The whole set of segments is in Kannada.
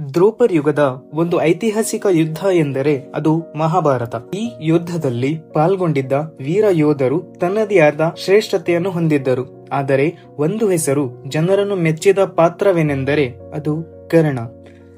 ದ್ರೌಪದಿ ಯುಗದ ಒಂದು ಐತಿಹಾಸಿಕ ಯುದ್ಧ ಎಂದರೆ ಅದು ಮಹಾಭಾರತ. ಈ ಯುದ್ಧದಲ್ಲಿ ಪಾಲ್ಗೊಂಡಿದ್ದ ವೀರ ಯೋಧರು ತನ್ನದೇ ಆದ ಶ್ರೇಷ್ಠತೆಯನ್ನು ಹೊಂದಿದ್ದರು. ಆದರೆ ಒಂದು ಹೆಸರು ಜನರನ್ನು ಮೆಚ್ಚಿದ ಪಾತ್ರವೇನೆಂದರೆ ಅದು ಕರ್ಣ.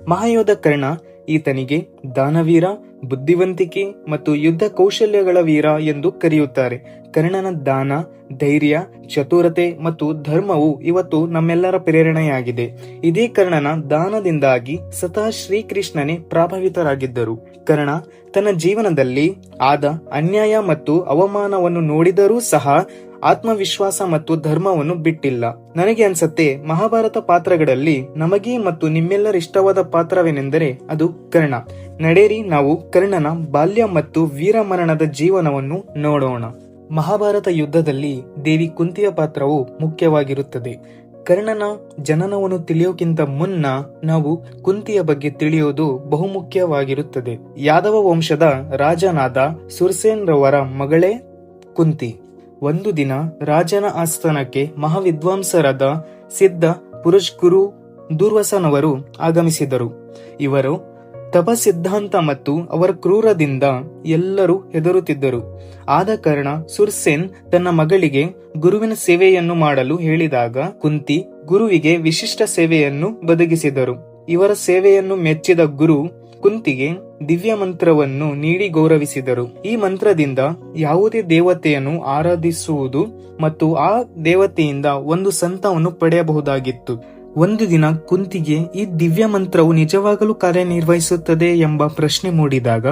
ಮಹಾಯೋಧ ಕರ್ಣ. ಈತನಿಗೆ ದಾನವೀರ, ಬುದ್ಧಿವಂತಿಕೆ ಮತ್ತು ಯುದ್ಧ ಕೌಶಲ್ಯಗಳ ವೀರ ಎಂದು ಕರೆಯುತ್ತಾರೆ. ಕರ್ಣನ ದಾನ, ಧೈರ್ಯ, ಚತುರತೆ ಮತ್ತು ಧರ್ಮವು ಇವತ್ತು ನಮ್ಮೆಲ್ಲರ ಪ್ರೇರಣೆಯಾಗಿದೆ. ಇದೇ ಕರ್ಣನ ದಾನದಿಂದಾಗಿ ಸ್ವತಃ ಶ್ರೀಕೃಷ್ಣನೇ ಪ್ರಭಾವಿತರಾಗಿದ್ದರು. ಕರ್ಣ ತನ್ನ ಜೀವನದಲ್ಲಿ ಆದ ಅನ್ಯಾಯ ಮತ್ತು ಅವಮಾನವನ್ನು ನೋಡಿದರೂ ಸಹ ಆತ್ಮವಿಶ್ವಾಸ ಮತ್ತು ಧರ್ಮವನ್ನು ಬಿಟ್ಟಿಲ್ಲ. ನನಗೆ ಅನ್ಸತ್ತೆ ಮಹಾಭಾರತ ಪಾತ್ರಗಳಲ್ಲಿ ನಮಗೆ ಮತ್ತು ನಿಮ್ಮೆಲ್ಲರ ಇಷ್ಟವಾದ ಪಾತ್ರವೇನೆಂದರೆ ಅದು ಕರ್ಣ. ನಡೆಯಿರಿ ನಾವು ಕರ್ಣನ ಬಾಲ್ಯ ಮತ್ತು ವೀರಮರಣದ ಜೀವನವನ್ನು ನೋಡೋಣ. ಮಹಾಭಾರತ ಯುದ್ಧದಲ್ಲಿ ದೇವಿ ಕುಂತಿಯ ಪಾತ್ರವು ಮುಖ್ಯವಾಗಿರುತ್ತದೆ. ಕರ್ಣನ ಜನನವನ್ನು ತಿಳಿಯೋಕ್ಕಿಂತ ಮುನ್ನ ನಾವು ಕುಂತಿಯ ಬಗ್ಗೆ ತಿಳಿಯೋದು ಬಹುಮುಖ್ಯವಾಗಿರುತ್ತದೆ. ಯಾದವ ವಂಶದ ರಾಜನಾದ ಸುರ್ಸೇನ್ ರವರ ಮಗಳೇ ಕುಂತಿ. ಒಂದು ದಿನ ರಾಜನ ಆಸ್ಥಾನಕ್ಕೆ ಮಹಾವಿದ್ವಾಂಸರಾದ ಸಿದ್ಧ ಪುರುಷ್ ದುರ್ವಾಸನವರು ಆಗಮಿಸಿದರು. ಇವರು ತಪಸಿದ್ಧಾಂತ ಮತ್ತು ಅವರ ಕ್ರೂರದಿಂದ ಎಲ್ಲರೂ ಹೆದರುತ್ತಿದ್ದರು. ಆದ ಕಾರಣ ಸುರ್ಸೇನ್ ತನ್ನ ಮಗಳಿಗೆ ಗುರುವಿನ ಸೇವೆಯನ್ನು ಮಾಡಲು ಹೇಳಿದಾಗ ಕುಂತಿ ಗುರುವಿಗೆ ವಿಶಿಷ್ಟ ಸೇವೆಯನ್ನು ಒದಗಿಸಿದರು. ಇವರ ಸೇವೆಯನ್ನು ಮೆಚ್ಚಿದ ಗುರು ಕುಂತಿಗೆ ದಿವ್ಯ ಮಂತ್ರವನ್ನು ನೀಡಿ ಗೌರವಿಸಿದರು. ಈ ಮಂತ್ರದಿಂದ ಯಾವುದೇ ದೇವತೆಯನ್ನು ಆರಾಧಿಸುವುದು ಮತ್ತು ಆ ದೇವತೆಯಿಂದ ಒಂದು ಸಂತವನ್ನು ಪಡೆಯಬಹುದಾಗಿತ್ತು. ಒಂದು ದಿನ ಕುಂತಿಗೆ ಈ ದಿವ್ಯ ಮಂತ್ರವು ನಿಜವಾಗಲೂ ಕಾರ್ಯನಿರ್ವಹಿಸುತ್ತದೆ ಎಂಬ ಪ್ರಶ್ನೆ ಮೂಡಿದಾಗ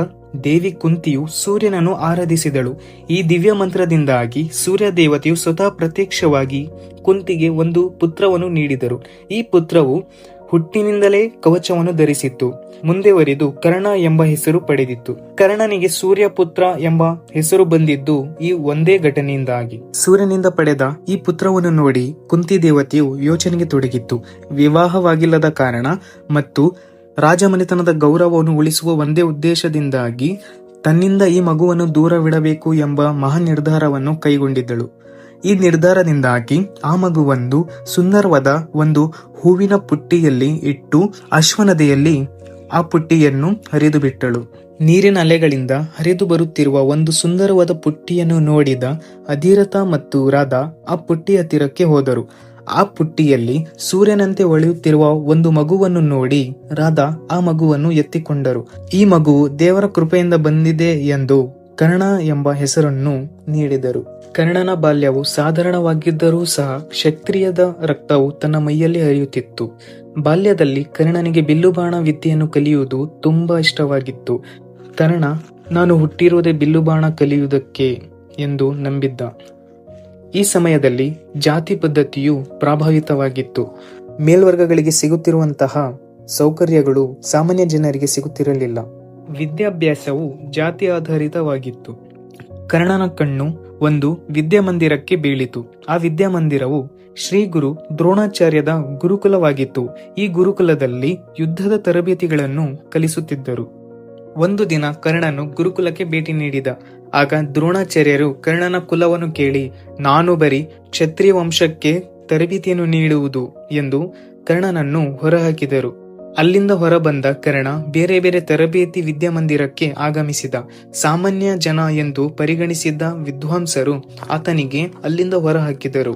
ದೇವಿ ಕುಂತಿಯು ಸೂರ್ಯನನ್ನು ಆರಾಧಿಸಿದಳು. ಈ ದಿವ್ಯ ಮಂತ್ರದಿಂದಾಗಿ ಸೂರ್ಯ ದೇವತೆಯು ಸ್ವತಃ ಪ್ರತ್ಯಕ್ಷವಾಗಿ ಕುಂತಿಗೆ ಒಂದು ಪುತ್ರವನ್ನು ನೀಡಿದರು. ಈ ಪುತ್ರವು ಹುಟ್ಟಿನಿಂದಲೇ ಕವಚವನ್ನು ಧರಿಸಿತ್ತು. ಮುಂದೆವರಿದು ಕರ್ಣ ಎಂಬ ಹೆಸರು ಪಡೆದಿತ್ತು. ಕರ್ಣನಿಗೆ ಸೂರ್ಯ ಪುತ್ರ ಎಂಬ ಹೆಸರು ಬಂದಿದ್ದು ಈ ಒಂದೇ ಘಟನೆಯಿಂದಾಗಿ. ಸೂರ್ಯನಿಂದ ಪಡೆದ ಈ ಪುತ್ರವನ್ನು ನೋಡಿ ಕುಂತಿ ದೇವತೆಯು ಯೋಚನೆಗೆ ತೊಡಗಿತ್ತು. ವಿವಾಹವಾಗಿಲ್ಲದ ಕಾರಣ ಮತ್ತು ರಾಜಮನೆತನದ ಗೌರವವನ್ನು ಉಳಿಸುವ ಒಂದೇ ಉದ್ದೇಶದಿಂದಾಗಿ ತನ್ನಿಂದ ಈ ಮಗುವನ್ನು ದೂರವಿಡಬೇಕು ಎಂಬ ಮಹಾ ನಿರ್ಧಾರವನ್ನು ಕೈಗೊಂಡಿದ್ದಳು. ಈ ನಿರ್ಧಾರದಿಂದಾಗಿ ಆ ಮಗುವೊಂದು ಸುಂದರವಾದ ಒಂದು ಹೂವಿನ ಪುಟ್ಟಿಯಲ್ಲಿ ಇಟ್ಟು ಅಶ್ವನದಿಯಲ್ಲಿ ಆ ಪುಟ್ಟಿಯನ್ನು ಹರಿದು ಬಿಟ್ಟಳು. ನೀರಿನ ಅಲೆಗಳಿಂದ ಹರಿದು ಬರುತ್ತಿರುವ ಒಂದು ಸುಂದರವಾದ ಪುಟ್ಟಿಯನ್ನು ನೋಡಿದ ಅಧಿರಥ ಮತ್ತು ರಾಧಾ ಆ ಪುಟ್ಟಿಯ ತೀರಕ್ಕೆ ಹೋದರು. ಆ ಪುಟ್ಟಿಯಲ್ಲಿ ಸೂರ್ಯನಂತೆ ಹೊಳೆಯುತ್ತಿರುವ ಒಂದು ಮಗುವನ್ನು ನೋಡಿ ರಾಧಾ ಆ ಮಗುವನ್ನು ಎತ್ತಿಕೊಂಡರು. ಈ ಮಗುವು ದೇವರ ಕೃಪೆಯಿಂದ ಬಂದಿದೆ ಎಂದು ಕರ್ಣ ಎಂಬ ಹೆಸರನ್ನು ನೀಡಿದರು. ಕರ್ಣನ ಬಾಲ್ಯವು ಸಾಧಾರಣವಾಗಿದ್ದರೂ ಸಹ ಕ್ಷತ್ರಿಯದ ರಕ್ತವು ತನ್ನ ಮೈಯಲ್ಲಿ ಹರಿಯುತ್ತಿತ್ತು. ಬಾಲ್ಯದಲ್ಲಿ ಕರ್ಣನಿಗೆ ಬಿಲ್ಲುಬಾಣ ವಿದ್ಯೆಯನ್ನು ಕಲಿಯುವುದು ತುಂಬಾ ಇಷ್ಟವಾಗಿತ್ತು. ಕರ್ಣ ನಾನು ಹುಟ್ಟಿರುವುದೇ ಬಿಲ್ಲುಬಾಣ ಕಲಿಯುವುದಕ್ಕೆ ಎಂದು ನಂಬಿದ್ದ. ಈ ಸಮಯದಲ್ಲಿ ಜಾತಿ ಪದ್ಧತಿಯು ಪ್ರಭಾವಿತವಾಗಿತ್ತು. ಮೇಲ್ವರ್ಗಗಳಿಗೆ ಸಿಗುತ್ತಿರುವಂತಹ ಸೌಕರ್ಯಗಳು ಸಾಮಾನ್ಯ ಜನರಿಗೆ ಸಿಗುತ್ತಿರಲಿಲ್ಲ. ವಿದ್ಯಾಭ್ಯಾಸವು ಜಾತಿ ಆಧಾರಿತವಾಗಿತ್ತು. ಕರ್ಣನ ಕಣ್ಣು ಒಂದು ವಿದ್ಯಾಮಂದಿರಕ್ಕೆ ಬೀಳಿತು. ಆ ವಿದ್ಯಾಮಂದಿರವು ಶ್ರೀ ಗುರು ದ್ರೋಣಾಚಾರ್ಯದ ಗುರುಕುಲವಾಗಿತ್ತು. ಈ ಗುರುಕುಲದಲ್ಲಿ ಯುದ್ಧದ ತರಬೇತಿಗಳನ್ನು ಕಲಿಸುತ್ತಿದ್ದರು. ಒಂದು ದಿನ ಕರ್ಣನು ಗುರುಕುಲಕ್ಕೆ ಭೇಟಿ ನೀಡಿದ. ಆಗ ದ್ರೋಣಾಚಾರ್ಯರು ಕರ್ಣನ ಕುಲವನ್ನು ಕೇಳಿ ನಾನು ಬರೀ ಕ್ಷತ್ರಿಯ ವಂಶಕ್ಕೆ ತರಬೇತಿಯನ್ನು ನೀಡುವುದು ಎಂದು ಕರ್ಣನನ್ನು ಹೊರಹಾಕಿದರು. ಅಲ್ಲಿಂದ ಹೊರಬಂದ ಕರ್ಣ ಬೇರೆ ಬೇರೆ ತರಬೇತಿ ವಿದ್ಯಾಮಂದಿರಕ್ಕೆ ಆಗಮಿಸಿದ. ಸಾಮಾನ್ಯ ಜನ ಎಂದು ಪರಿಗಣಿಸಿದ್ದ ವಿದ್ವಾಂಸರು ಆತನಿಗೆ ಅಲ್ಲಿಂದ ಹೊರಹಾಕಿದರು.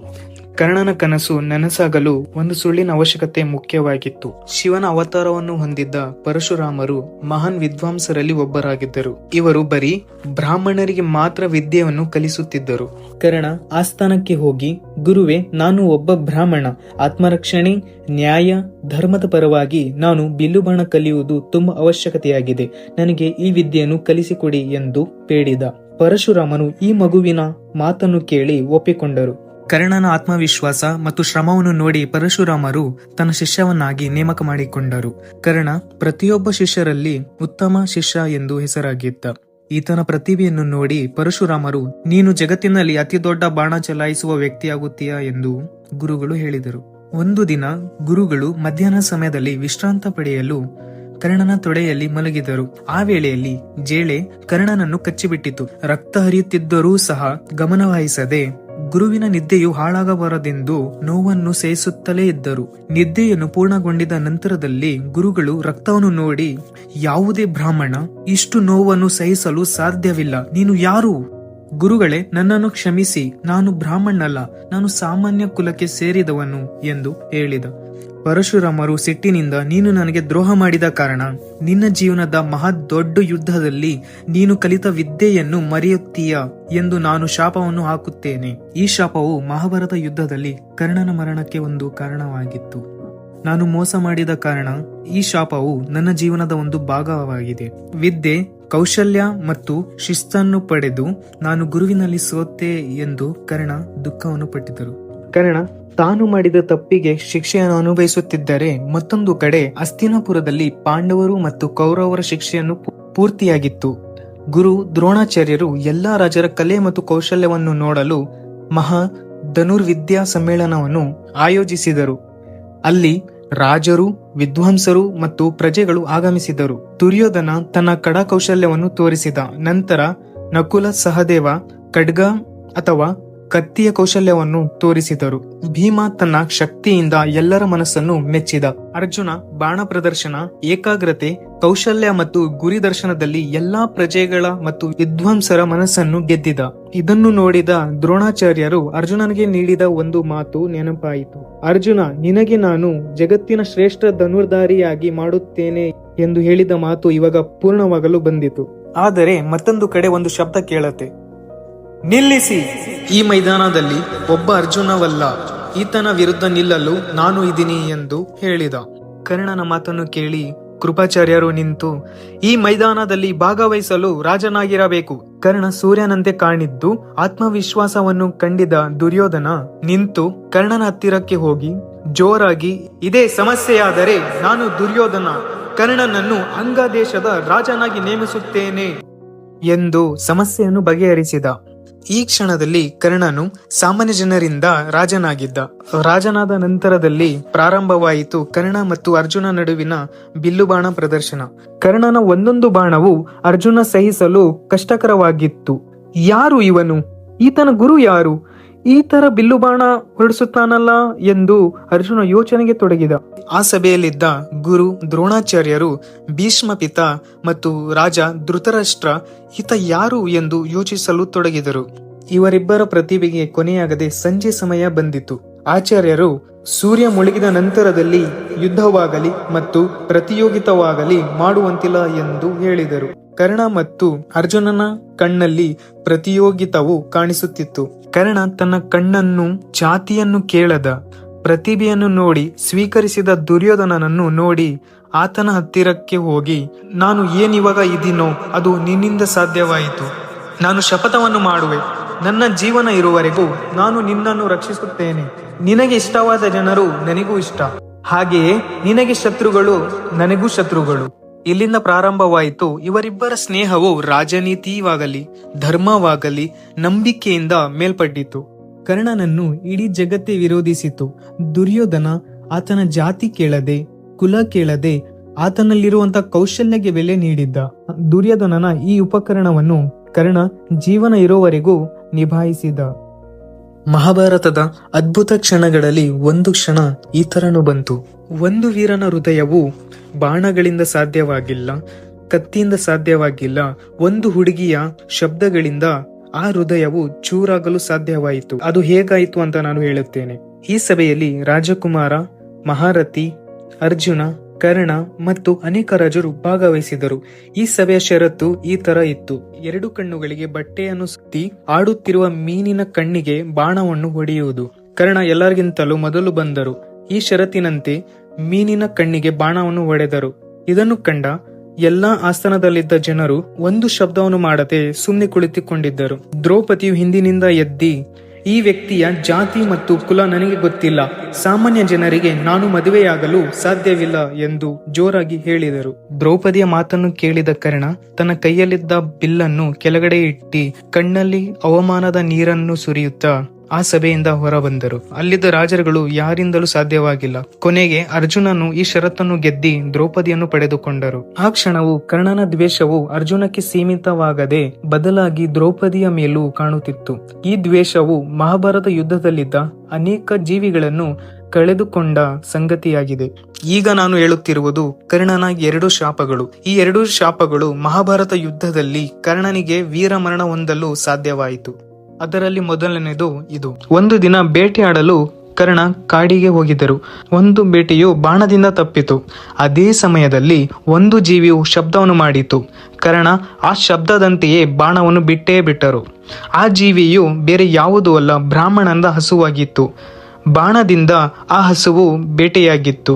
ಕರ್ಣನ ಕನಸು ನನಸಾಗಲು ಒಂದು ಸುಳ್ಳಿನ ಅವಶ್ಯಕತೆ ಮುಖ್ಯವಾಗಿತ್ತು. ಶಿವನ ಅವತಾರವನ್ನು ಹೊಂದಿದ್ದ ಪರಶುರಾಮರು ಮಹಾನ್ ವಿದ್ವಾಂಸರಲ್ಲಿ ಒಬ್ಬರಾಗಿದ್ದರು. ಇವರು ಬರೀ ಬ್ರಾಹ್ಮಣರಿಗೆ ಮಾತ್ರ ವಿದ್ಯೆಯನ್ನು ಕಲಿಸುತ್ತಿದ್ದರು. ಕರ್ಣ ಆಸ್ಥಾನಕ್ಕೆ ಹೋಗಿ ಗುರುವೇ, ನಾನು ಒಬ್ಬ ಬ್ರಾಹ್ಮಣ. ಆತ್ಮರಕ್ಷಣೆ, ನ್ಯಾಯ, ಧರ್ಮದ ಪರವಾಗಿ ನಾನು ಬಿಲ್ಲುಬಾಣ ಕಲಿಯುವುದು ತುಂಬಾ ಅವಶ್ಯಕತೆಯಾಗಿದೆ. ನನಗೆ ಈ ವಿದ್ಯೆಯನ್ನು ಕಲಿಸಿಕೊಡಿ ಎಂದು ಬೇಡಿದ. ಪರಶುರಾಮನು ಈ ಮಗುವಿನ ಮಾತನ್ನು ಕೇಳಿ ಒಪ್ಪಿಕೊಂಡರು. ಕರ್ಣನ ಆತ್ಮವಿಶ್ವಾಸ ಮತ್ತು ಶ್ರಮವನ್ನು ನೋಡಿ ಪರಶುರಾಮರು ತನ್ನ ಶಿಷ್ಯವನ್ನಾಗಿ ನೇಮಕ ಮಾಡಿಕೊಂಡರು. ಕರ್ಣ ಪ್ರತಿಯೊಬ್ಬ ಶಿಷ್ಯರಲ್ಲಿ ಉತ್ತಮ ಶಿಷ್ಯ ಎಂದು ಹೆಸರಾಗಿದ್ದ. ಈತನ ಪ್ರತಿಭೆಯನ್ನು ನೋಡಿ ಪರಶುರಾಮರು ನೀನು ಜಗತ್ತಿನಲ್ಲಿ ಅತಿ ದೊಡ್ಡ ಬಾಣ ಚಲಾಯಿಸುವ ವ್ಯಕ್ತಿಯಾಗುತ್ತೀಯಾ ಎಂದು ಗುರುಗಳು ಹೇಳಿದರು. ಒಂದು ದಿನ ಗುರುಗಳು ಮಧ್ಯಾಹ್ನ ಸಮಯದಲ್ಲಿ ವಿಶ್ರಾಂತ ಪಡೆಯಲು ಕರ್ಣನ ತೊಡೆಯಲ್ಲಿ ಮಲಗಿದರು. ಆ ವೇಳೆಯಲ್ಲಿ ಜೇಳೆ ಕರ್ಣನನ್ನು ಕಚ್ಚಿಬಿಟ್ಟಿತು. ರಕ್ತ ಹರಿಯುತ್ತಿದ್ದರೂ ಸಹ ಗಮನವಹಿಸದೆ ಗುರುವಿನ ನಿದ್ದೆಯು ಹಾಳಾಗಬಾರದೆಂದು ನೋವನ್ನು ಸಹಿಸುತ್ತಲೇ ಇದ್ದರು. ನಿದ್ದೆಯನ್ನು ಪೂರ್ಣಗೊಂಡಿದ್ದ ನಂತರದಲ್ಲಿ ಗುರುಗಳು ರಕ್ತವನ್ನು ನೋಡಿ, ಯಾವುದೇ ಬ್ರಾಹ್ಮಣ ಇಷ್ಟು ನೋವನ್ನು ಸಹಿಸಲು ಸಾಧ್ಯವಿಲ್ಲ, ನೀನು ಯಾರು? ಗುರುಗಳೇ, ನನ್ನನ್ನು ಕ್ಷಮಿಸಿ, ನಾನು ಬ್ರಾಹ್ಮಣನಲ್ಲ, ನಾನು ಸಾಮಾನ್ಯ ಕುಲಕ್ಕೆ ಸೇರಿದವನು ಎಂದು ಹೇಳಿದ. ಪರಶುರಾಮರು ಸಿಟ್ಟಿನಿಂದ, ನೀನು ನನಗೆ ದ್ರೋಹ ಮಾಡಿದ ಕಾರಣ ನಿನ್ನ ಜೀವನದ ಮಹಾ ದೊಡ್ಡ ಯುದ್ಧದಲ್ಲಿ ನೀನು ಕಲಿತ ವಿದ್ಯೆಯನ್ನು ಮರೆಯುತ್ತೀಯ ಎಂದು ನಾನು ಶಾಪವನ್ನು ಹಾಕುತ್ತೇನೆ. ಈ ಶಾಪವು ಮಹಾಭಾರತ ಯುದ್ಧದಲ್ಲಿ ಕರ್ಣನ ಮರಣಕ್ಕೆ ಒಂದು ಕಾರಣವಾಗಿತ್ತು. ನಾನು ಮೋಸ ಮಾಡಿದ ಕಾರಣ ಈ ಶಾಪವು ನನ್ನ ಜೀವನದ ಒಂದು ಭಾಗವಾಗಿದೆ. ವಿದ್ಯೆ, ಕೌಶಲ್ಯ ಮತ್ತು ಶಿಸ್ತನ್ನು ಪಡೆದು ನಾನು ಗುರುವಿನಲ್ಲಿ ಸೋತೆ ಎಂದು ಕರ್ಣ ದುಃಖವನ್ನು ಪಟ್ಟಿದ್ದರು. ಕರ್ಣ ತಾನು ಮಾಡಿದ ತಪ್ಪಿಗೆ ಶಿಕ್ಷೆಯನ್ನು ಅನುಭವಿಸುತ್ತಿದ್ದರೆ, ಮತ್ತೊಂದು ಕಡೆ ಹಸ್ತಿನಾಪುರದಲ್ಲಿ ಪಾಂಡವರು ಮತ್ತು ಕೌರವರ ಶಿಕ್ಷೆಯನ್ನು ಪೂರ್ತಿಯಾಗಿತ್ತು. ಗುರು ದ್ರೋಣಾಚಾರ್ಯರು ಎಲ್ಲಾ ರಾಜರ ಕಲೆ ಮತ್ತು ಕೌಶಲ್ಯವನ್ನು ನೋಡಲು ಮಹಾ ಧನುರ್ವಿದ್ಯಾ ಸಮ್ಮೇಳನವನ್ನು ಆಯೋಜಿಸಿದರು. ಅಲ್ಲಿ ರಾಜರು, ವಿದ್ವಾಂಸರು ಮತ್ತು ಪ್ರಜೆಗಳು ಆಗಮಿಸಿದರು. ದುರ್ಯೋಧನ ತನ್ನ ಕಡಾ ಕೌಶಲ್ಯವನ್ನು ತೋರಿಸಿದ. ನಂತರ ನಕುಲ, ಸಹದೇವ ಖಡ್ಗ ಅಥವಾ ಕತ್ತಿಯ ಕೌಶಲ್ಯವನ್ನು ತೋರಿಸಿದರು. ಭೀಮ ತನ್ನ ಶಕ್ತಿಯಿಂದ ಎಲ್ಲರ ಮನಸ್ಸನ್ನು ಮೆಚ್ಚಿದ. ಅರ್ಜುನ ಬಾಣ ಪ್ರದರ್ಶನ, ಏಕಾಗ್ರತೆ, ಕೌಶಲ್ಯ ಮತ್ತು ಗುರಿ ದರ್ಶನದಲ್ಲಿ ಎಲ್ಲಾ ಪ್ರಜೆಗಳ ಮತ್ತು ವಿದ್ವಾಂಸರ ಮನಸ್ಸನ್ನು ಗೆದ್ದಿದ. ಇದನ್ನು ನೋಡಿದ ದ್ರೋಣಾಚಾರ್ಯರು ಅರ್ಜುನನಿಗೆ ನೀಡಿದ ಒಂದು ಮಾತು ನೆನಪಾಯಿತು. ಅರ್ಜುನ, ನಿನಗೆ ನಾನು ಜಗತ್ತಿನ ಶ್ರೇಷ್ಠ ಧನುರ್ಧಾರಿಯಾಗಿ ಮಾಡುತ್ತೇನೆ ಎಂದು ಹೇಳಿದ ಮಾತು ಇವಾಗ ಪೂರ್ಣವಾಗಲು ಬಂದಿತು. ಆದರೆ ಮತ್ತೊಂದು ಕಡೆ ಒಂದು ಶಬ್ದ ಕೇಳತ್ತೆ, ನಿಲ್ಲಿಸಿ, ಈ ಮೈದಾನದಲ್ಲಿ ಒಬ್ಬ ಅರ್ಜುನವಲ್ಲ, ಈತನ ವಿರುದ್ಧ ನಿಲ್ಲಲು ನಾನು ಇದ್ದೀನಿ ಎಂದು ಹೇಳಿದ. ಕರ್ಣನ ಮಾತನ್ನು ಕೇಳಿ ಕೃಪಾಚಾರ್ಯರು ನಿಂತು, ಈ ಮೈದಾನದಲ್ಲಿ ಭಾಗವಹಿಸಲು ರಾಜನಾಗಿರಬೇಕು. ಕರ್ಣ ಸೂರ್ಯನಂತೆ ಕಾಣಿದ್ದು ಆತ್ಮವಿಶ್ವಾಸವನ್ನು ಕಂಡಿದ ದುರ್ಯೋಧನ ನಿಂತು ಕರ್ಣನ ಹತ್ತಿರಕ್ಕೆ ಹೋಗಿ ಜೋರಾಗಿ, ಇದೇ ಸಮಸ್ಯೆಯಾದರೆ ನಾನು ದುರ್ಯೋಧನ ಕರ್ಣನನ್ನು ಅಂಗ ದೇಶದ ರಾಜನಾಗಿ ನೇಮಿಸುತ್ತೇನೆ ಎಂದು ಸಮಸ್ಯೆಯನ್ನು ಬಗೆಹರಿಸಿದ. ಈ ಕ್ಷಣದಲ್ಲಿ ಕರ್ಣನು ಸಾಮಾನ್ಯ ಜನರಿಂದ ರಾಜನಾಗಿದ್ದ. ರಾಜನಾದ ನಂತರದಲ್ಲಿ ಪ್ರಾರಂಭವಾಯಿತು ಕರ್ಣ ಮತ್ತು ಅರ್ಜುನ ನಡುವಿನ ಬಿಲ್ಲುಬಾಣ ಪ್ರದರ್ಶನ. ಕರ್ಣನ ಒಂದೊಂದು ಬಾಣವು ಅರ್ಜುನ ಸಹಿಸಲು ಕಷ್ಟಕರವಾಗಿತ್ತು. ಯಾರು ಇವನು? ಈತನ ಗುರು ಯಾರು? ಈ ತರ ಬಿಲ್ಲುಬಾಣ ಹೊರಡಿಸುತ್ತಾನಲ್ಲ ಎಂದು ಅರ್ಜುನ ಯೋಚನೆಗೆ ತೊಡಗಿದ. ಆ ಸಭೆಯಲ್ಲಿದ್ದ ಗುರು ದ್ರೋಣಾಚಾರ್ಯರು, ಭೀಷ್ಮ ಪಿತ ಮತ್ತು ರಾಜ ಧೃತರಾಷ್ಟ್ರ ಈತ ಯಾರು ಎಂದು ಯೋಚಿಸಲು ತೊಡಗಿದರು. ಇವರಿಬ್ಬರ ಪ್ರತಿಭೆಗೆ ಕೊನೆಯಾಗದೆ ಸಂಜೆ ಸಮಯ ಬಂದಿತು. ಆಚಾರ್ಯರು, ಸೂರ್ಯ ಮುಳುಗಿದ ನಂತರದಲ್ಲಿ ಯುದ್ಧವಾಗಲಿ ಮತ್ತು ಪ್ರತಿಯೋಗಿತವಾಗಲಿ ಮಾಡುವಂತಿಲ್ಲ ಎಂದು ಹೇಳಿದರು. ಕರ್ಣ ಮತ್ತು ಅರ್ಜುನನ ಕಣ್ಣಲ್ಲಿ ಪ್ರತಿಯೋಗಿತವು ಕಾಣಿಸುತ್ತಿತ್ತು. ಕರ್ಣ ತನ್ನ ಕಣ್ಣನ್ನು ಜಾತಿಯನ್ನು ಕೇಳದ ಪ್ರತಿಭೆಯನ್ನು ನೋಡಿ ಸ್ವೀಕರಿಸಿದ ದುರ್ಯೋಧನನನ್ನು ನೋಡಿ ಆತನ ಹತ್ತಿರಕ್ಕೆ ಹೋಗಿ, ನಾನು ಏನಿವಾಗ ಇದೀನೋ ಅದು ನಿನ್ನಿಂದ ಸಾಧ್ಯವಾಯಿತು. ನಾನು ಶಪಥವನ್ನು ಮಾಡುವೆ, ನನ್ನ ಜೀವನ ಇರುವವರೆಗೂ ನಾನು ನಿನ್ನನ್ನು ರಕ್ಷಿಸುತ್ತೇನೆ. ನಿನಗೆ ಇಷ್ಟವಾದ ಜನರು ನನಗೂ ಇಷ್ಟ, ಹಾಗೆಯೇ ನಿನಗೆ ಶತ್ರುಗಳು ನನಗೂ ಶತ್ರುಗಳು. ಇಲ್ಲಿಂದ ಪ್ರಾರಂಭವಾಯಿತು ಇವರಿಬ್ಬರ ಸ್ನೇಹವು ರಾಜನೀತಿವಾಗಲಿ ಧರ್ಮವಾಗಲಿ ನಂಬಿಕೆಯಿಂದ ಮೇಲ್ಪಟ್ಟಿತು. ಕರ್ಣನನ್ನು ಇಡೀ ಜಗತ್ತೇ ವಿರೋಧಿಸಿತು. ದುರ್ಯೋಧನ ಆತನ ಜಾತಿ ಕೇಳದೆ, ಕುಲ ಕೇಳದೆ ಆತನಲ್ಲಿರುವಂತಹ ಕೌಶಲ್ಯಕ್ಕೆ ಬೆಲೆ ನೀಡಿದ್ದ. ದುರ್ಯೋಧನನ ಈ ಉಪಕರಣವನ್ನು ಕರ್ಣ ಜೀವನ ಇರೋವರೆಗೂ ನಿಭಾಯಿಸಿದ. ಮಹಾಭಾರತದ ಅದ್ಭುತ ಕ್ಷಣಗಳಲ್ಲಿ ಒಂದು ಕ್ಷಣ ಈ ತರನು ಬಂತು. ಒಂದು ವೀರನ ಹೃದಯವು ಬಾಣಗಳಿಂದ ಸಾಧ್ಯವಾಗಿಲ್ಲ, ಕತ್ತಿಯಿಂದ ಸಾಧ್ಯವಾಗಿಲ್ಲ. ಒಂದು ಹುಡುಗಿಯ ಶಬ್ದಗಳಿಂದ ಆ ಹೃದಯವು ಚೂರಾಗಲು ಸಾಧ್ಯವಾಯಿತು. ಅದು ಹೇಗಾಯಿತು ಅಂತ ನಾನು ಹೇಳುತ್ತೇನೆ. ಈ ಸಭೆಯಲ್ಲಿ ರಾಜಕುಮಾರ, ಮಹಾರಥಿ, ಅರ್ಜುನ, ಕರ್ಣ ಮತ್ತು ಅನೇಕ ರಾಜರು ಭಾಗವಹಿಸಿದರು. ಈ ಸಭೆಯ ಷರತ್ತು ಈ ತರ ಇತ್ತು: 2 ಕಣ್ಣುಗಳಿಗೆ ಬಟ್ಟೆಯನ್ನು ಸುತ್ತಿ ಆಡುತ್ತಿರುವ ಮೀನಿನ ಕಣ್ಣಿಗೆ ಬಾಣವನ್ನು ಹೊಡೆಯುವುದು. ಕರ್ಣ ಎಲ್ಲರಿಗಿಂತಲೂ ಮೊದಲು ಬಂದರು. ಈ ಷರತ್ತಿನಂತೆ ಮೀನಿನ ಕಣ್ಣಿಗೆ ಬಾಣವನ್ನು ಹೊಡೆದರು. ಇದನ್ನು ಕಂಡ ಎಲ್ಲಾ ಆಸ್ಥಾನದಲ್ಲಿದ್ದ ಜನರು ಒಂದು ಶಬ್ದವನ್ನು ಮಾಡದೆ ಸುಮ್ಮನೆ ಕುಳಿತುಕೊಂಡಿದ್ದರು. ದ್ರೌಪದಿಯು ಹಿಂದಿನಿಂದ ಎದ್ದಿ, ಈ ವ್ಯಕ್ತಿಯ ಜಾತಿ ಮತ್ತು ಕುಲ ನನಗೆ ಗೊತ್ತಿಲ್ಲ, ಸಾಮಾನ್ಯ ಜನರಿಗೆ ನಾನು ಮದುವೆಯಾಗಲು ಸಾಧ್ಯವಿಲ್ಲ ಎಂದು ಜೋರಾಗಿ ಹೇಳಿದರು. ದ್ರೌಪದಿಯ ಮಾತನ್ನು ಕೇಳಿದ ಕರ್ಣ ತನ್ನ ಕೈಯಲ್ಲಿದ್ದ ಬಿಲ್ಲನ್ನು ಕೆಳಗಡೆ ಇಟ್ಟಿ ಕಣ್ಣಲ್ಲಿ ಅವಮಾನದ ನೀರನ್ನು ಸುರಿಯುತ್ತಾ, ಆ ಸಭೆಯಿಂದ ಹೊರಬಂದರು. ಅಲ್ಲಿದ್ದ ರಾಜರುಗಳು ಯಾರಿಂದಲೂ ಸಾಧ್ಯವಾಗಿಲ್ಲ. ಕೊನೆಗೆ ಅರ್ಜುನನು ಈ ಷರತ್ತನ್ನು ಗೆದ್ದಿ ದ್ರೌಪದಿಯನ್ನು ಪಡೆದುಕೊಂಡರು. ಆ ಕ್ಷಣವು ಕರ್ಣನ ದ್ವೇಷವು ಅರ್ಜುನಕ್ಕೆ ಸೀಮಿತವಾಗದೆ ಬದಲಾಗಿ ದ್ರೌಪದಿಯ ಮೇಲೂ ಕಾಣುತ್ತಿತ್ತು. ಈ ದ್ವೇಷವು ಮಹಾಭಾರತ ಯುದ್ಧದಲ್ಲಿದ್ದ ಅನೇಕ ಜೀವಿಗಳನ್ನು ಕಳೆದುಕೊಂಡ ಸಂಗತಿಯಾಗಿದೆ. ಈಗ ನಾನು ಹೇಳುತ್ತಿರುವುದು ಕರ್ಣನ 2 ಶಾಪಗಳು. ಈ 2 ಶಾಪಗಳು ಮಹಾಭಾರತ ಯುದ್ಧದಲ್ಲಿ ಕರ್ಣನಿಗೆ ವೀರಮರಣ ಹೊಂದಲು ಸಾಧ್ಯವಾಯಿತು. ಅದರಲ್ಲಿ ಮೊದಲನೇದು ಇದು. ಒಂದು ದಿನ ಬೇಟೆಯಾಡಲು ಕರ್ಣ ಕಾಡಿಗೆ ಹೋಗಿದ್ದರು. ಒಂದು ಬೇಟೆಯು ಬಾಣದಿಂದ ತಪ್ಪಿತು. ಅದೇ ಸಮಯದಲ್ಲಿ ಒಂದು ಜೀವಿಯು ಶಬ್ದವನ್ನು ಮಾಡಿತು. ಕರ್ಣ ಆ ಶಬ್ದದಂತೆಯೇ ಬಾಣವನ್ನು ಬಿಟ್ಟೇ ಬಿಟ್ಟರು. ಆ ಜೀವಿಯು ಬೇರೆ ಯಾವುದೂ ಅಲ್ಲ, ಬ್ರಾಹ್ಮಣನ ಹಸುವಾಗಿತ್ತು. ಬಾಣದಿಂದ ಆ ಹಸುವು ಬೇಟೆಯಾಗಿತ್ತು.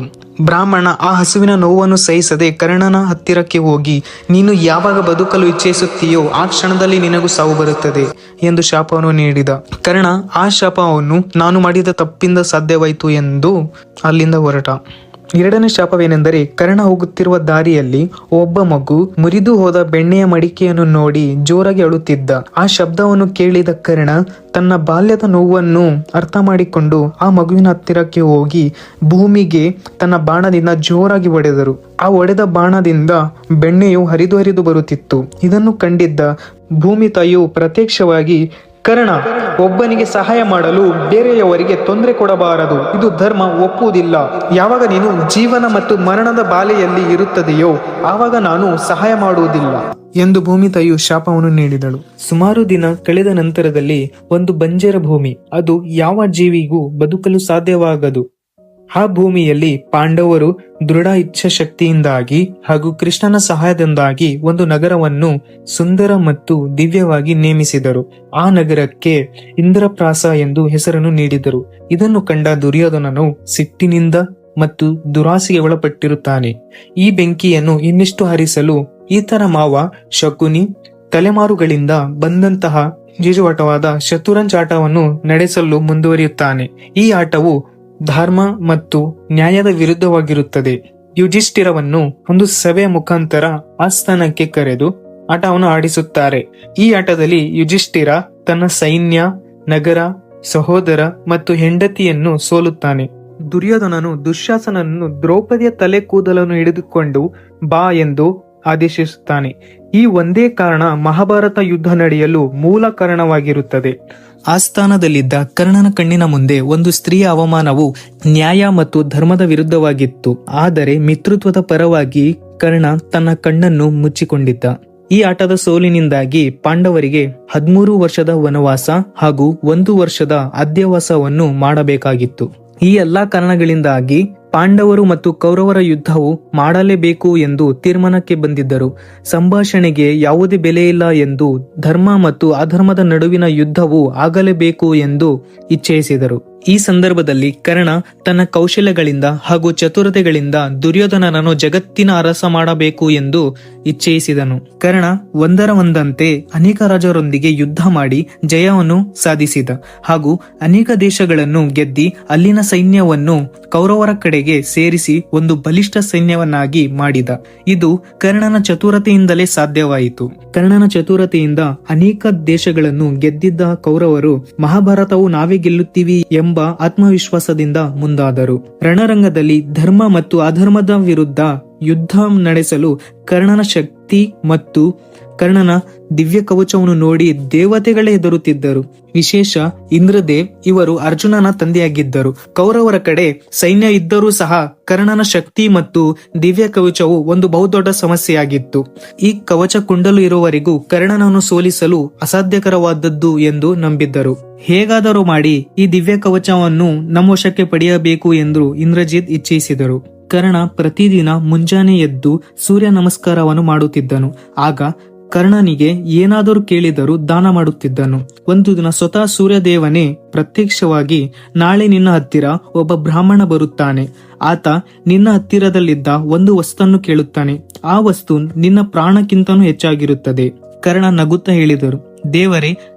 ಬ್ರಾಹ್ಮಣ ಆ ಹಸುವಿನ ನೋವನ್ನು ಸಹಿಸದೆ ಕರ್ಣನ ಹತ್ತಿರಕ್ಕೆ ಹೋಗಿ, ನೀನು ಯಾವಾಗ ಬದುಕಲು ಇಚ್ಛಿಸುತ್ತೀಯೋ ಆ ಕ್ಷಣದಲ್ಲಿ ನಿನಗೂ ಸಾವು ಬರುತ್ತದೆ ಎಂದು ಶಾಪವನ್ನು ನೀಡಿದ. ಕರ್ಣ ಆ ಶಾಪವನ್ನು ನಾನು ಮಾಡಿದ ತಪ್ಪಿಂದ ಸಾಧ್ಯವಾಯಿತು ಎಂದು ಅಲ್ಲಿಂದ ಹೊರಟ. 2ನೇ ಶಾಪವೇನೆಂದರೆ, ಕರ್ಣ ಹೋಗುತ್ತಿರುವ ದಾರಿಯಲ್ಲಿ ಒಬ್ಬ ಮಗು ಮುರಿದು ಹೋದ ಬೆಣ್ಣೆಯ ಮಡಿಕೆಯನ್ನು ನೋಡಿ ಜೋರಾಗಿ ಅಳುತ್ತಿದ್ದ. ಆ ಶಬ್ದವನ್ನು ಕೇಳಿದ ಕರ್ಣ ತನ್ನ ಬಾಲ್ಯದ ನೋವನ್ನು ಅರ್ಥ ಮಾಡಿಕೊಂಡು ಆ ಮಗುವಿನ ಹತ್ತಿರಕ್ಕೆ ಹೋಗಿ ಭೂಮಿಗೆ ತನ್ನ ಬಾಣದಿಂದ ಜೋರಾಗಿ ಹೊಡೆದರು. ಆ ಹೊಡೆದ ಬಾಣದಿಂದ ಬೆಣ್ಣೆಯು ಹರಿದು ಬರುತ್ತಿತ್ತು. ಇದನ್ನು ಕಂಡಿದ್ದ ಭೂಮಿ ತಾಯಿಯು ಪ್ರತ್ಯಕ್ಷವಾಗಿ, ಕರ್ಣ, ಒಬ್ಬನಿಗೆ ಸಹಾಯ ಮಾಡಲು ಬೇರೆಯವರಿಗೆ ತೊಂದರೆ ಕೊಡಬಾರದು, ಇದು ಧರ್ಮ ಒಪ್ಪುವುದಿಲ್ಲ. ಯಾವಾಗ ನೀನು ಜೀವನ ಮತ್ತು ಮರಣದ ಬಾಲೆಯಲ್ಲಿ ಇರುತ್ತದೆಯೋ ಆವಾಗ ನಾನು ಸಹಾಯ ಮಾಡುವುದಿಲ್ಲ ಎಂದು ಭೂಮಿ ತಾಯಿಯು ಶಾಪವನ್ನು ನೀಡಿದಳು. ಸುಮಾರು ದಿನ ಕಳೆದ ನಂತರದಲ್ಲಿ ಒಂದು ಬಂಜರ ಭೂಮಿ, ಅದು ಯಾವ ಜೀವಿಗೂ ಬದುಕಲು ಸಾಧ್ಯವಾಗದು. ಆ ಭೂಮಿಯಲ್ಲಿ ಪಾಂಡವರು ದೃಢ ಇಚ್ಛಾಶಕ್ತಿಯಿಂದಾಗಿ ಹಾಗೂ ಕೃಷ್ಣನ ಸಹಾಯದಿಂದಾಗಿ ಒಂದು ನಗರವನ್ನು ಸುಂದರ ಮತ್ತು ದಿವ್ಯವಾಗಿ ನೇಮಿಸಿದರು. ಆ ನಗರಕ್ಕೆ ಇಂದ್ರಪ್ರಾಸ ಎಂದು ಹೆಸರನ್ನು ನೀಡಿದರು. ಇದನ್ನು ಕಂಡ ದುರ್ಯೋಧನನು ಸಿಟ್ಟಿನಿಂದ ಮತ್ತು ದುರಾಸೆಗೆ ಒಳಪಟ್ಟಿರುತ್ತಾನೆ. ಈ ಬೆಂಕಿಯನ್ನು ಇನ್ನಿಷ್ಟು ಹರಿಸಲು ಈತನ ಮಾವ ಶಕುನಿ ತಲೆಮಾರುಗಳಿಂದ ಬಂದಂತಹ ಜೀಜುವಾಟವಾದ ಶತುರಂಜ್ ಆಟವನ್ನು ನಡೆಸಲು ಮುಂದುವರಿಯುತ್ತಾನೆ. ಈ ಆಟವು ಧರ್ಮ ಮತ್ತು ನ್ಯಾಯದ ವಿರುದ್ಧವಾಗಿರುತ್ತದೆ. ಯುಧಿಷ್ಠಿರವನ್ನು ಒಂದು ಸಭೆಯ ಮುಖಾಂತರ ಆಸ್ಥಾನಕ್ಕೆ ಕರೆದು ಆಟವನ್ನು ಆಡಿಸುತ್ತಾರೆ. ಈ ಆಟದಲ್ಲಿ ಯುಧಿಷ್ಠಿರ ತನ್ನ ಸೈನ್ಯ, ನಗರ, ಸಹೋದರ ಮತ್ತು ಹೆಂಡತಿಯನ್ನು ಸೋಲುತ್ತಾನೆ. ದುರ್ಯೋಧನನು ದುಶ್ಯಾಸನನ್ನು ದ್ರೌಪದಿಯ ತಲೆ ಕೂದಲನ್ನು ಹಿಡಿದುಕೊಂಡು ಬಾ ಎಂದು ಆದೇಶಿಸುತ್ತಾನೆ. ಈ ಒಂದೇ ಕಾರಣ ಮಹಾಭಾರತ ಯುದ್ಧ ನಡೆಯಲು ಮೂಲ ಕಾರಣವಾಗಿರುತ್ತದೆ. ಆಸ್ಥಾನದಲ್ಲಿದ್ದ ಕರ್ಣನ ಕಣ್ಣಿನ ಮುಂದೆ ಒಂದು ಸ್ತ್ರೀಯ ಅವಮಾನವು ನ್ಯಾಯ ಮತ್ತು ಧರ್ಮದ ವಿರುದ್ಧವಾಗಿತ್ತು. ಆದರೆ ಮಿತ್ರತ್ವದ ಪರವಾಗಿ ಕರ್ಣ ತನ್ನ ಕಣ್ಣನ್ನು ಮುಚ್ಚಿಕೊಂಡಿದ್ದ. ಈ ಆಟದ ಸೋಲಿನಿಂದಾಗಿ ಪಾಂಡವರಿಗೆ 13 ವರ್ಷದ ವನವಾಸ ಹಾಗೂ 1 ವರ್ಷದ ಅಜ್ಞಾತವಾಸವನ್ನು ಮಾಡಬೇಕಾಗಿತ್ತು. ಈ ಎಲ್ಲಾ ಕಾರಣಗಳಿಂದಾಗಿ ಪಾಂಡವರು ಮತ್ತು ಕೌರವರ ಯುದ್ಧವು ಮಾಡಲೇಬೇಕು ಎಂದು ತೀರ್ಮಾನಕ್ಕೆ ಬಂದಿದ್ದರು. ಸಂಭಾಷಣೆಗೆ ಯಾವುದೇ ಬೆಲೆಯಿಲ್ಲ ಎಂದು, ಧರ್ಮ ಮತ್ತು ಅಧರ್ಮದ ನಡುವಿನ ಯುದ್ಧವು ಆಗಲೇಬೇಕು ಎಂದು ಇಚ್ಛಿಸಿದರು. ಈ ಸಂದರ್ಭದಲ್ಲಿ ಕರ್ಣ ತನ್ನ ಕೌಶಲ್ಯಗಳಿಂದ ಹಾಗೂ ಚತುರತೆಗಳಿಂದ ದುರ್ಯೋಧನನನ್ನು ಜಗತ್ತಿನ ಅರಸ ಮಾಡಬೇಕು ಎಂದು ಇಚ್ಛಿಸಿದನು. ಕರ್ಣ ಒಂದರಂತೆ ಅನೇಕ ರಾಜರೊಂದಿಗೆ ಯುದ್ಧ ಮಾಡಿ ಜಯವನ್ನು ಸಾಧಿಸಿದ ಹಾಗೂ ಅನೇಕ ದೇಶಗಳನ್ನು ಗೆದ್ದಿ ಅಲ್ಲಿನ ಸೈನ್ಯವನ್ನು ಕೌರವರ ಕಡೆಗೆ ಸೇರಿಸಿ ಒಂದು ಬಲಿಷ್ಠ ಸೈನ್ಯವನ್ನಾಗಿ ಮಾಡಿದ. ಇದು ಕರ್ಣನ ಚತುರತೆಯಿಂದಲೇ ಸಾಧ್ಯವಾಯಿತು. ಕರ್ಣನ ಚತುರತೆಯಿಂದ ಅನೇಕ ದೇಶಗಳನ್ನು ಗೆದ್ದಿದ್ದ ಕೌರವರು ಮಹಾಭಾರತವು ನಾವೇ ಗೆಲ್ಲುತ್ತೀವಿ ಎಂಬ ಆತ್ಮವಿಶ್ವಾಸದಿಂದ ಮುಂದಾದರು. ರಣರಂಗದಲ್ಲಿ ಧರ್ಮ ಮತ್ತು ಅಧರ್ಮದ ವಿರುದ್ಧ ಯುದ್ಧ ನಡೆಸಲು ಕರ್ಣನ ಶಕ್ತಿ ಮತ್ತು ಕರ್ಣನ ದಿವ್ಯ ಕವಚವನ್ನು ನೋಡಿ ದೇವತೆಗಳೇ ಹೆದರುತ್ತಿದ್ದರು. ವಿಶೇಷ ಇಂದ್ರದೇವ್ ಇವರು ಅರ್ಜುನನ ತಂದೆಯಾಗಿದ್ದರು. ಕೌರವರ ಕಡೆ ಸೈನ್ಯ ಇದ್ದರೂ ಸಹ ಕರ್ಣನ ಶಕ್ತಿ ಮತ್ತು ದಿವ್ಯ ಕವಚವು ಒಂದು ಬಹುದೊಡ್ಡ ಸಮಸ್ಯೆಯಾಗಿತ್ತು. ಈ ಕವಚ ಕುಂಡಲು ಇರುವವರೆಗೂ ಕರ್ಣನನ್ನು ಸೋಲಿಸಲು ಅಸಾಧ್ಯಕರವಾದದ್ದು ಎಂದು ನಂಬಿದ್ದರು. ಹೇಗಾದರೂ ಮಾಡಿ ಈ ದಿವ್ಯ ಕವಚವನ್ನು ನಮ್ಮ ವಶಕ್ಕೆ ಪಡೆಯಬೇಕು ಎಂದು ಇಂದ್ರಜಿತ್ ಇಚ್ಛಿಸಿದರು. ಕರ್ಣ ಪ್ರತಿದಿನ ಮುಂಜಾನೆ ಎದ್ದು ಸೂರ್ಯ ನಮಸ್ಕಾರವನ್ನು ಮಾಡುತ್ತಿದ್ದನು. ಆಗ ಕರ್ಣನಿಗೆ ಏನಾದರೂ ಕೇಳಿದರೂ ದಾನ ಮಾಡುತ್ತಿದ್ದನು. ಒಂದು ದಿನ ಸ್ವತಃ ಸೂರ್ಯದೇವನೇ ಪ್ರತ್ಯಕ್ಷವಾಗಿ, ನಾಳೆ ನಿನ್ನ ಹತ್ತಿರ ಒಬ್ಬ ಬ್ರಾಹ್ಮಣ ಬರುತ್ತಾನೆ. ಆತ ನಿನ್ನ ಹತ್ತಿರದಲ್ಲಿದ್ದ ಒಂದು ವಸ್ತನ್ನು ಕೇಳುತ್ತಾನೆ. ಆ ವಸ್ತು ನಿನ್ನ ಪ್ರಾಣಕ್ಕಿಂತನೂ ಹೆಚ್ಚಾಗಿರುತ್ತದೆ. ಕರ್ಣ ನಗುತ್ತಾ ಹೇಳಿದರು, ದೇವರೇ,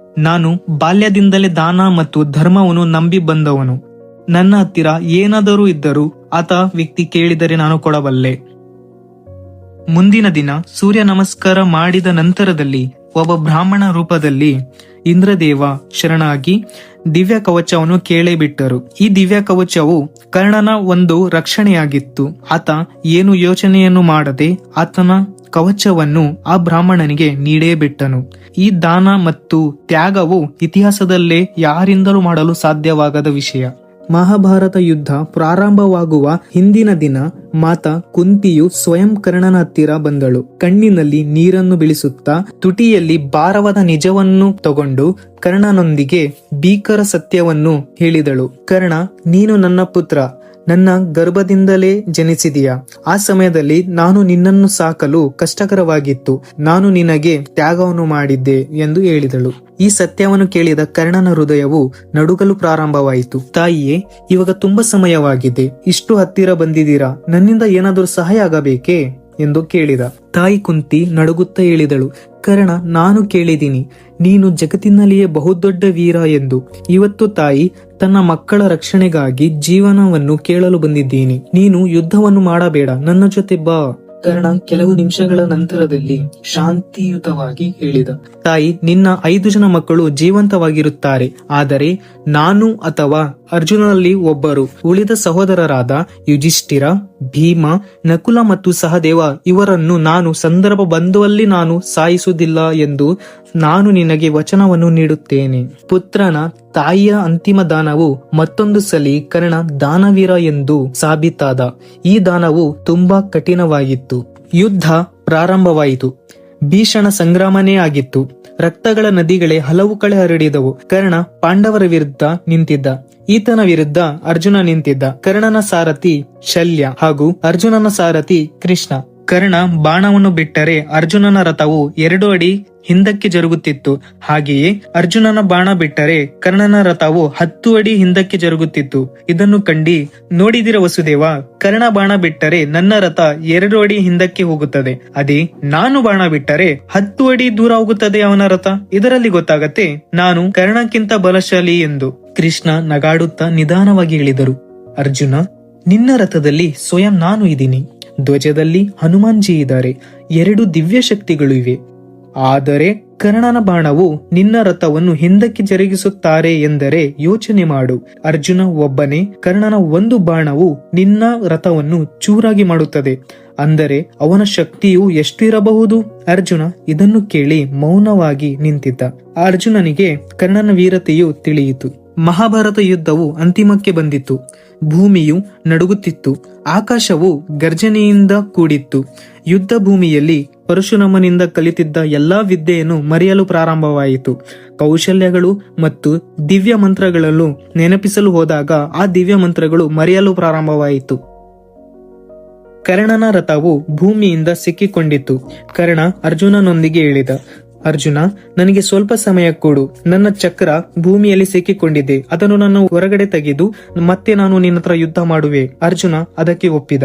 ನಾನು ಬಾಲ್ಯದಿಂದಲೇ ದಾನ ಮತ್ತು ಧರ್ಮವನ್ನು ನಂಬಿ ಬಂದವನು. ನನ್ನ ಹತ್ತಿರ ಏನಾದರೂ ಇದ್ದರೂ ಆತ ವ್ಯಕ್ತಿ ಕೇಳಿದರೆ ನಾನು ಕೊಡಬಲ್ಲೆ. ಮುಂದಿನ ದಿನ ಸೂರ್ಯ ನಮಸ್ಕಾರ ಮಾಡಿದ ನಂತರದಲ್ಲಿ ಒಬ್ಬ ಬ್ರಾಹ್ಮಣ ರೂಪದಲ್ಲಿ ಇಂದ್ರದೇವ ಶರಣಾಗಿ ದಿವ್ಯ ಕವಚವನ್ನು ಕೇಳೇ ಬಿಟ್ಟರು. ಈ ದಿವ್ಯ ಕವಚವು ಕರ್ಣನ ಒಂದು ರಕ್ಷಣೆಯಾಗಿತ್ತು. ಆತ ಏನು ಯೋಚನೆಯನ್ನು ಮಾಡದೆ ಆತನ ಕವಚವನ್ನು ಆ ಬ್ರಾಹ್ಮಣನಿಗೆ ನೀಡೇ ಬಿಟ್ಟನು. ಈ ದಾನ ಮತ್ತು ತ್ಯಾಗವು ಇತಿಹಾಸದಲ್ಲೇ ಯಾರಿಂದಲೂ ಮಾಡಲು ಸಾಧ್ಯವಾಗದ ವಿಷಯ. ಮಹಾಭಾರತ ಯುದ್ಧ ಪ್ರಾರಂಭವಾಗುವ ಹಿಂದಿನ ದಿನ ಮಾತಾ ಕುಂತಿಯು ಸ್ವಯಂ ಕರ್ಣನ ಹತ್ತಿರ ಬಂದಳು. ಕಣ್ಣಿನಲ್ಲಿ ನೀರನ್ನು ಬೀಳಿಸುತ್ತಾ ತುಟಿಯಲ್ಲಿ ಭಾರವಾದ ನಿಜವನ್ನು ತಗೊಂಡು ಕರ್ಣನೊಂದಿಗೆ ಭೀಕರ ಸತ್ಯವನ್ನು ಹೇಳಿದಳು. ಕರ್ಣ, ನೀನು ನನ್ನ ಪುತ್ರ, ನನ್ನ ಗರ್ಭದಿಂದಲೇ ಜನಿಸಿದೀಯಾ. ಆ ಸಮಯದಲ್ಲಿ ನಾನು ನಿನ್ನನ್ನು ಸಾಕಲು ಕಷ್ಟಕರವಾಗಿತ್ತು. ನಾನು ನಿನಗೆ ತ್ಯಾಗವನ್ನು ಮಾಡಿದ್ದೆ ಎಂದು ಹೇಳಿದಳು. ಈ ಸತ್ಯವನ್ನು ಕೇಳಿದ ಕರ್ಣನ ಹೃದಯವು ನಡುಗಲು ಪ್ರಾರಂಭವಾಯಿತು. ತಾಯಿಯೇ, ಇವಾಗ ತುಂಬಾ ಸಮಯವಾಗಿದೆ, ಇಷ್ಟು ಹತ್ತಿರ ಬಂದಿದ್ದೀರಾ, ನನ್ನಿಂದ ಏನಾದರೂ ಸಹಾಯ ಆಗಬೇಕೇ ಎಂದು ಕೇಳಿದ. ತಾಯಿ ಕುಂತಿ ನಡುಗುತ್ತಾ ಹೇಳಿದಳು, ಕರ್ಣ, ನಾನು ಕೇಳಿದ್ದೀನಿ, ನೀನು ಜಗತ್ತಿನಲ್ಲಿಯೇ ಬಹುದೊಡ್ಡ ವೀರ ಎಂದು. ಇವತ್ತು ತಾಯಿ ತನ್ನ ಮಕ್ಕಳ ರಕ್ಷಣೆಗಾಗಿ ಜೀವನವನ್ನು ಕೇಳಲು ಬಂದಿದ್ದೀನಿ. ನೀನು ಯುದ್ಧವನ್ನು ಮಾಡಬೇಡ, ನನ್ನ ಜೊತೆ ಬಾ. ಕರ್ಣ ಕೆಲವು ನಿಮಿಷಗಳ ನಂತರದಲ್ಲಿ ಶಾಂತಿಯುತವಾಗಿ ಹೇಳಿದ, ತಾಯಿ, ನಿನ್ನ 5 ಜನ ಮಕ್ಕಳು ಜೀವಂತವಾಗಿರುತ್ತಾರೆ, ಆದರೆ ನಾನು ಅಥವಾ ಅರ್ಜುನನಲ್ಲಿ ಒಬ್ಬರು, ಉಳಿದ ಸಹೋದರರಾದ ಯುಧಿಷ್ಠಿರ, ಭೀಮ, ನಕುಲ ಮತ್ತು ಸಹದೇವ ಇವರನ್ನು ನಾನು ಸಂದರ್ಭ ಬಂದುವಲ್ಲಿ ನಾನು ಸಾಯಿಸುವುದಿಲ್ಲ ಎಂದು ನಾನು ನಿನಗೆ ವಚನವನ್ನು ನೀಡುತ್ತೇನೆ. ಪುತ್ರನ ತಾಯಿಯ ಅಂತಿಮ ದಾನವು ಮತ್ತೊಂದು ಸಲಿ ಕರ್ಣ ದಾನವೀರ ಎಂದು ಸಾಬೀತಾದ. ಈ ದಾನವು ತುಂಬಾ ಕಠಿಣವಾಗಿತ್ತು. ಯುದ್ಧ ಪ್ರಾರಂಭವಾಯಿತು. ಭೀಷಣ ಸಂಗ್ರಾಮನೇ ಆಗಿತ್ತು. ರಕ್ತಗಳ ನದಿಗಳೇ ಹಲವು ಕಡೆ ಹರಡಿದವು. ಕರ್ಣ ಪಾಂಡವರ ವಿರುದ್ಧ ನಿಂತಿದ್ದ. ಈತನ ವಿರುದ್ಧ ಅರ್ಜುನ ನಿಂತಿದ್ದ. ಕರ್ಣನ ಸಾರಥಿ ಶಲ್ಯ ಹಾಗೂ ಅರ್ಜುನನ ಸಾರಥಿ ಕೃಷ್ಣ. ಕರ್ಣ ಬಾಣವನ್ನು ಬಿಟ್ಟರೆ ಅರ್ಜುನನ ರಥವು 2 ಅಡಿ ಹಿಂದಕ್ಕೆ ಜರುಗುತ್ತಿತ್ತು. ಹಾಗೆಯೇ ಅರ್ಜುನನ ಬಾಣ ಬಿಟ್ಟರೆ ಕರ್ಣನ ರಥವು 10 ಅಡಿ ಹಿಂದಕ್ಕೆ ಜರುಗುತ್ತಿತ್ತು. ಇದನ್ನು ಕಂಡಿ ನೋಡಿದಿರ ವಸುದೇವ, ಕರ್ಣ ಬಾಣ ಬಿಟ್ಟರೆ ನನ್ನ ರಥ 2 ಅಡಿ ಹಿಂದಕ್ಕೆ ಹೋಗುತ್ತದೆ. ಅದೇ ನಾನು ಬಾಣ ಬಿಟ್ಟರೆ 10 ಅಡಿ ದೂರ ಹೋಗುತ್ತದೆ ಅವನ ರಥ. ಇದರಲ್ಲಿ ಗೊತ್ತಾಗತ್ತೆ ನಾನು ಕರ್ಣಕ್ಕಿಂತ ಬಲಶಾಲಿ ಎಂದು. ಕೃಷ್ಣ ನಗಾಡುತ್ತಾ ನಿಧಾನವಾಗಿ ಹೇಳಿದರು, ಅರ್ಜುನ, ನಿನ್ನ ರಥದಲ್ಲಿ ಸ್ವಯಂ ನಾನು ಇದ್ದೀನಿ. ಧ್ವಜದಲ್ಲಿ ಹನುಮಾನ್ಜಿ ಇದ್ದಾರೆ. 2 ದಿವ್ಯ ಶಕ್ತಿಗಳು ಇವೆ. ಆದರೆ ಕರ್ಣನ ಬಾಣವು ನಿನ್ನ ರಥವನ್ನು ಹಿಂದಕ್ಕೆ ಜರುಗಿಸುತ್ತಾರೆ ಎಂದರೆ ಯೋಚನೆ ಮಾಡು. ಅರ್ಜುನ ಒಬ್ಬನೇ. ಕರ್ಣನ ಒಂದು ಬಾಣವು ನಿನ್ನ ರಥವನ್ನು ಚೂರಾಗಿ ಮಾಡುತ್ತದೆ. ಅಂದರೆ ಅವನ ಶಕ್ತಿಯು ಎಷ್ಟು ಇರಬಹುದು? ಅರ್ಜುನ ಇದನ್ನು ಕೇಳಿ ಮೌನವಾಗಿ ನಿಂತಿದ್ದ. ಅರ್ಜುನನಿಗೆ ಕರ್ಣನ ವೀರತೆಯು ತಿಳಿಯಿತು. ಮಹಾಭಾರತ ಯುದ್ಧವು ಅಂತಿಮಕ್ಕೆ ಬಂದಿತ್ತು. ಭೂಮಿಯು ನಡುಗುತ್ತಿತ್ತು. ಆಕಾಶವು ಗರ್ಜನೆಯಿಂದ ಕೂಡಿತ್ತು. ಯುದ್ಧ ಭೂಮಿಯಲ್ಲಿ ಪರಶುರಾಮನಿಂದ ಕಲಿತಿದ್ದ ಎಲ್ಲಾ ವಿದ್ಯೆಯನ್ನು ಮರೆಯಲು ಪ್ರಾರಂಭವಾಯಿತು. ಕೌಶಲ್ಯಗಳು ಮತ್ತು ದಿವ್ಯ ಮಂತ್ರಗಳನ್ನು ನೆನಪಿಸಲು ಹೋದಾಗ ಆ ದಿವ್ಯ ಮಂತ್ರಗಳು ಮರೆಯಲು ಪ್ರಾರಂಭವಾಯಿತು. ಕರ್ಣನ ರಥವು ಭೂಮಿಯಿಂದ ಸಿಕ್ಕಿಕೊಂಡಿತ್ತು. ಕರ್ಣ ಅರ್ಜುನನೊಂದಿಗೆ ಹೇಳಿದ, ಅರ್ಜುನ, ನನಗೆ ಸ್ವಲ್ಪ ಸಮಯ ಕೊಡು. ನನ್ನ ಚಕ್ರ ಭೂಮಿಯಲ್ಲಿ ಸಿಕ್ಕಿಕೊಂಡಿದೆ. ಅದನ್ನು ನಾನು ಹೊರಗಡೆ ತೆಗೆದು ಮತ್ತೆ ನಾನು ನಿನ್ನ ಹತ್ರ ಯುದ್ಧ ಮಾಡುವೆ. ಅರ್ಜುನ ಅದಕ್ಕೆ ಒಪ್ಪಿದ.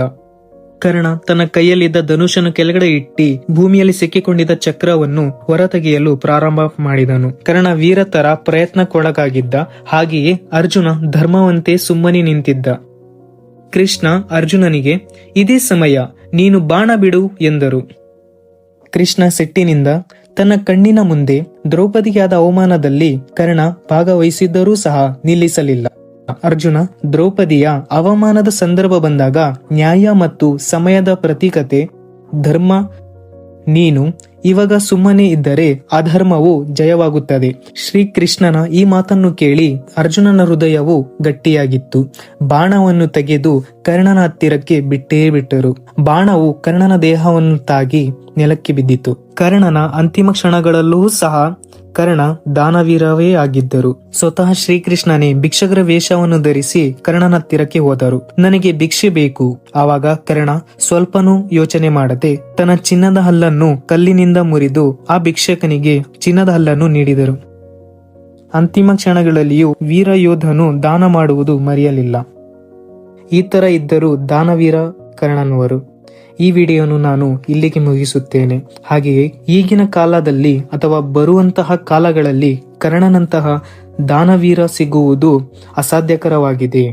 ಕರ್ಣ ತನ್ನ ಕೈಯಲ್ಲಿದ್ದ ಧನುಷನ್ನು ಕೆಳಗಡೆ ಇಟ್ಟಿ ಭೂಮಿಯಲ್ಲಿ ಸಿಕ್ಕಿಕೊಂಡಿದ್ದ ಚಕ್ರವನ್ನು ಹೊರತೆಗೆಯಲು ಪ್ರಾರಂಭ ಮಾಡಿದನು. ಕರ್ಣ ವೀರತರ ಪ್ರಯತ್ನಕ್ಕೊಳಗಾಗಿದ್ದ. ಹಾಗೆಯೇ ಅರ್ಜುನ ಧರ್ಮವಂತೆ ಸುಮ್ಮನೆ ನಿಂತಿದ್ದ. ಕೃಷ್ಣ ಅರ್ಜುನನಿಗೆ, ಇದೇ ಸಮಯ, ನೀನು ಬಾಣ ಬಿಡು ಎಂದರು. ಕೃಷ್ಣ ಸಿಟ್ಟಿನಿಂದ ತನ್ನ ಕಣ್ಣಿನ ಮುಂದೆ ದ್ರೌಪದಿಯಾದ ಅವಮಾನದಲ್ಲಿ ಕರ್ಣ ಭಾಗವಹಿಸಿದ್ದರೂ ಸಹ ನಿಲ್ಲಿಸಲಿಲ್ಲ. ಅರ್ಜುನ, ದ್ರೌಪದಿಯ ಅವಮಾನದ ಸಂದರ್ಭ ಬಂದಾಗ ನ್ಯಾಯ ಮತ್ತು ಸಮಯದ ಪ್ರತೀಕತೆ ಧರ್ಮ. ನೀನು ಇವಾಗ ಸುಮ್ಮನೆ ಇದ್ದರೆ ಅಧರ್ಮವು ಜಯವಾಗುತ್ತದೆ. ಶ್ರೀಕೃಷ್ಣನ ಈ ಮಾತನ್ನು ಕೇಳಿ ಅರ್ಜುನನ ಹೃದಯವು ಗಟ್ಟಿಯಾಗಿತ್ತು. ಬಾಣವನ್ನು ತೆಗೆದು ಕರ್ಣನ ಹತ್ತಿರಕ್ಕೆ ಬಿಟ್ಟೇ ಬಿಟ್ಟರು. ಬಾಣವು ಕರ್ಣನ ದೇಹವನ್ನು ತಾಗಿ ನೆಲಕ್ಕೆ ಬಿದ್ದಿತು. ಕರ್ಣನ ಅಂತಿಮ ಕ್ಷಣಗಳಲ್ಲೂ ಸಹ ಕರ್ಣ ದಾನವೀರವೇ ಆಗಿದ್ದರು. ಸ್ವತಃ ಶ್ರೀಕೃಷ್ಣನೇ ಭಿಕ್ಷಕರ ವೇಷವನ್ನು ಧರಿಸಿ ಕರ್ಣನ ಹತ್ತಿರಕ್ಕೆ ಹೋದರು. ನನಗೆ ಭಿಕ್ಷೆ ಬೇಕು. ಆವಾಗ ಕರ್ಣ ಸ್ವಲ್ಪನೂ ಯೋಚನೆ ಮಾಡದೆ ತನ್ನ ಚಿನ್ನದ ಹಲ್ಲನ್ನು ಕಲ್ಲಿನಿಂದ ಮುರಿದು ಆ ಭಿಕ್ಷಕನಿಗೆ ಚಿನ್ನದ ಹಲ್ಲನ್ನು ನೀಡಿದರು. ಅಂತಿಮ ಕ್ಷಣಗಳಲ್ಲಿಯೂ ವೀರ ಯೋಧನು ದಾನ ಮಾಡುವುದು ಮರೆಯಲಿಲ್ಲ. ಈ ತರ ಇದ್ದರು ದಾನವೀರ ಕರ್ಣನವರು. ಈ ವಿಡಿಯೋನು ನಾನು ಇಲ್ಲಿಗೆ ಮುಗಿಸುತ್ತೇನೆ. ಹಾಗೆಯೇ ಈಗಿನ ಕಾಲದಲ್ಲಿ ಅಥವಾ ಬರುವಂತಹ ಕಾಲಗಳಲ್ಲಿ ಕರ್ಣನಂತಹ ದಾನವೀರ ಸಿಗುವುದು ಅಸಾಧ್ಯಕರವಾಗಿದೆ.